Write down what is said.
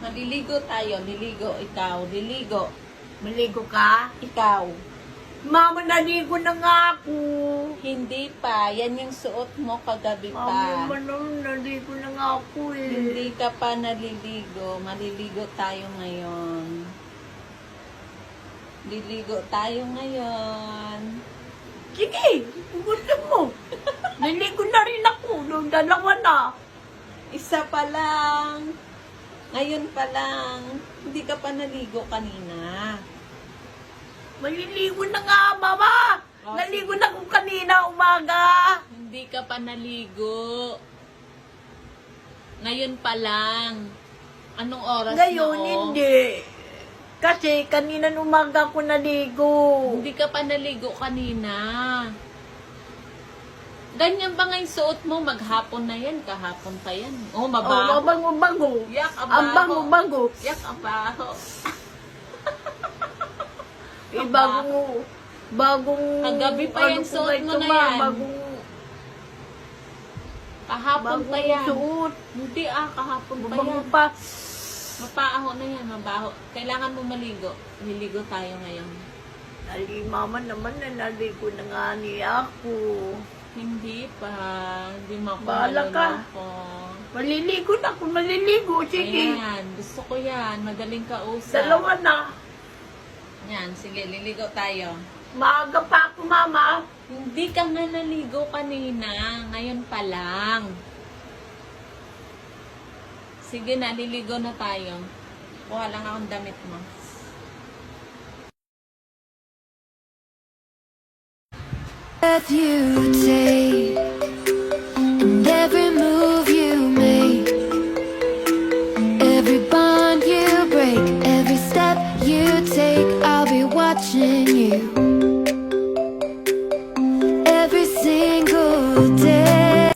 Maliligo tayo. Liligo. Ikaw. Liligo. Maligo ka? Ikaw. Mama, naligo na nga ako. Hindi pa. Yan yung suot mo kagabi Mama, pa. naligo na nga ako eh. Hindi ka pa naliligo. Maliligo tayo ngayon. Liligo tayo ngayon. Sige, kung gusto mo. Naligo na rin ako. Nung dalawa na. Isa pa lang. Ngayon pa lang. Hindi ka pa naligo kanina. Maliligo na nga, Mama. Oh, Naligo na ako kanina umaga. Hindi ka pa naligo. Ngayon pa lang. Anong oras Ngayon, na oh? hindi. Kasi kanina umaga ako naligo. Hindi ka pa naligo kanina. Ganyan ba ngayon suot mo? Maghapon na yan. Kahapon pa yan. Oh, Oh, mabaho. mabango-bango. Yak, Ang bango-bango. Yak, abaho. Eh, bagong... Kagabi pa yan, suot mo na yan. Kahapon pa Bagong yan. suot. Hindi kahapon pa Mabango yan. pa. Mapaaho na yan, mabaho. Kailangan mo maligo. Liligo tayo ngayon. Mama naman na naligo na nga niya ako. Hindi pa. Hindi mo ako Bahala ka. maloloko. Maliligo na ako, maliligo. Sige. Ayan, gusto ko yan. Madaling kausap. Dalawa na. Yan, sige, liligo tayo. Maaga pa ako, Mama. Hindi ka nga naligo kanina. Ngayon pa lang. Sige na, liligo na tayo. Kuha lang akong damit mo. Breath you take, and every move you make, every bond you break, every step you take, I'll be watching you.